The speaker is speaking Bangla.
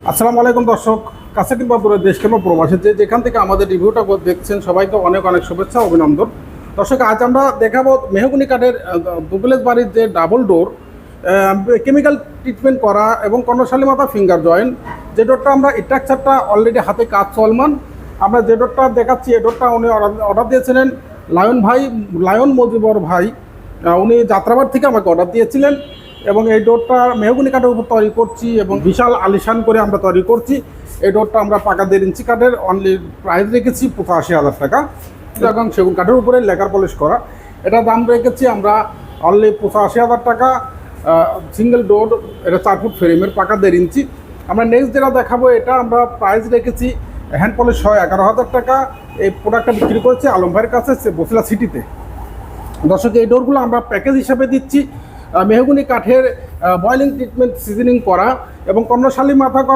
আসসালামু আলাইকুম দর্শক, কাছে কিংবা দূরে দেশ কিংবা প্রবাসী যেখান থেকে আমাদের রিভিউটা দেখছেন সবাইকে অনেক অনেক শুভেচ্ছা অভিনন্দন। দর্শক, আজ আমরা দেখাবো মেহগনি কাঠের দুপ্লেস বাড়ির যে ডাবল ডোর কেমিক্যাল ট্রিটমেন্ট করা এবং কর্ণশালী মাথা ফিঙ্গার জয়েন্ট। যে ডোরটা আমরা স্ট্রাকচারটা অলরেডি হাতে কাজ চলমান। আমরা যে ডোরটা দেখাচ্ছি এই ডোরটা উনি অর্ডার দিয়েছিলেন লায়ন মজিবর ভাই। উনি যাত্রাবাড় থেকে আমাকে অর্ডার দিয়েছিলেন এবং এই ডোরটা মেহগনি কাঠের উপর তৈরি করছি এবং বিশাল আলিশান করে আমরা তৈরি করছি। এই ডোরটা আমরা পাকা 1.5 ইঞ্চি কাঠের অনলি প্রাইস রেখেছি 85,000 টাকা এবং সেগুন কাঠের উপরে লেকার পলিশ করা। এটা দাম রেখেছি আমরা অনলি 85,000 টাকা। সিঙ্গেল ডোর, এটা 4 ফুট ফ্রেমের পাকা 1.5 ইঞ্চি। আমরা নেক্সট যেটা দেখাবো এটা আমরা প্রাইস রেখেছি হ্যান্ড পলিশ 11,000 টাকা। এই প্রোডাক্টটা বিক্রি করেছি আলম ভাইয়ের কাছে বসিলা সিটিতে। দর্শক, এই ডোরগুলো আমরা প্যাকেজ হিসাবে দিচ্ছি। মেহগনি কাঠের বয়েলিং ট্রিটমেন্ট সিজনিং করা এবং কর্ণশালী মাথা করা